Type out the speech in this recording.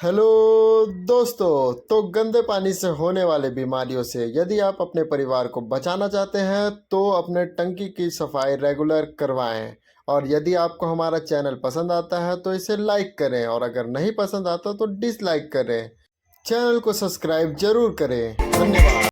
Hello दोस्तों। तो गंदे पानी से होने वाले बीमारियों से यदि आप अपने परिवार को बचाना चाहते हैं तो अपने टंकी की सफाई रेगुलर करवाएं। और यदि आपको हमारा चैनल पसंद आता है तो इसे लाइक करें, और अगर नहीं पसंद आता तो डिसलाइक करें। चैनल को सब्सक्राइब जरूर करें। धन्यवाद।